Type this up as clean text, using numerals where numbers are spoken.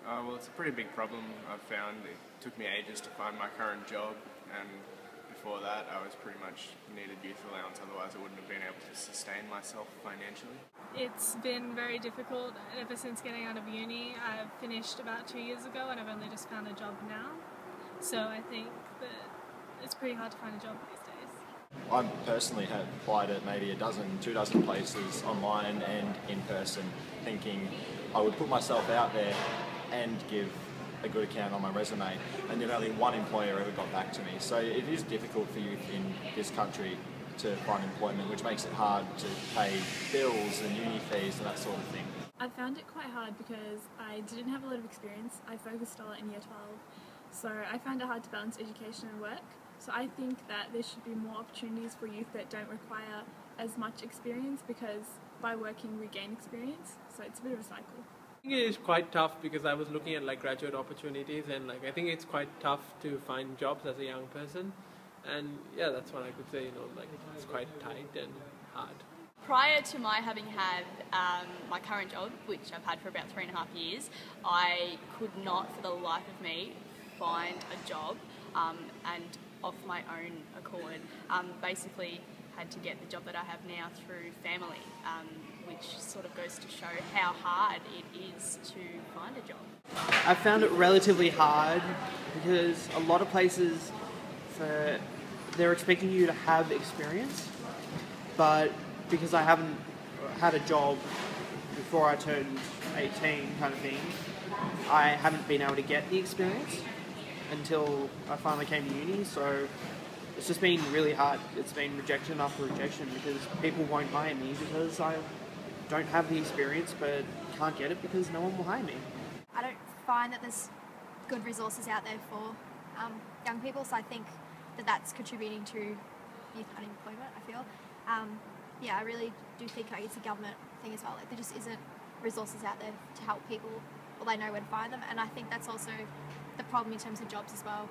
Well, it's a pretty big problem I've found. It took me ages to find my current job, and before that I was pretty much needed youth allowance, otherwise I wouldn't have been able to sustain myself financially. It's been very difficult ever since getting out of uni. I've finished about 2 years ago and I've only just found a job now. So I think that it's pretty hard to find a job these days. I personally have applied at maybe a dozen, 2 dozen places online and in person, thinking I would put myself out there and give a good account on my resume, and yet only one employer ever got back to me. So it is difficult for youth in this country to find employment, which makes it hard to pay bills and uni fees and that sort of thing. I found it quite hard because I didn't have a lot of experience. I focused a lot in year 12, so I found it hard to balance education and work. So I think that there should be more opportunities for youth that don't require as much experience, because by working we gain experience, so it's a bit of a cycle. I think it is quite tough because I was looking at graduate opportunities, and I think it's quite tough to find jobs as a young person, and yeah, that's what I could say, it's quite tight and hard. Prior to my having had my current job, which I've had for about 3.5 years, I could not for the life of me find a job, and off my own accord basically had to get the job that I have now through family, which sort of goes to show how hard it is to find a job. I found it relatively hard because a lot of places, they're expecting you to have experience, but because I haven't had a job before I turned 18 kind of thing, I haven't been able to get the experience until I finally came to uni, so it's just been really hard. It's been rejection after rejection because people won't hire me because I don't have the experience but can't get it because no one will hire me. I don't find that there's good resources out there for young people, so I think that that's contributing to youth unemployment, I feel. Yeah, I really do think it's a government thing as well. There just isn't resources out there to help people, or they know where to find them, and I think that's also the problem in terms of jobs as well.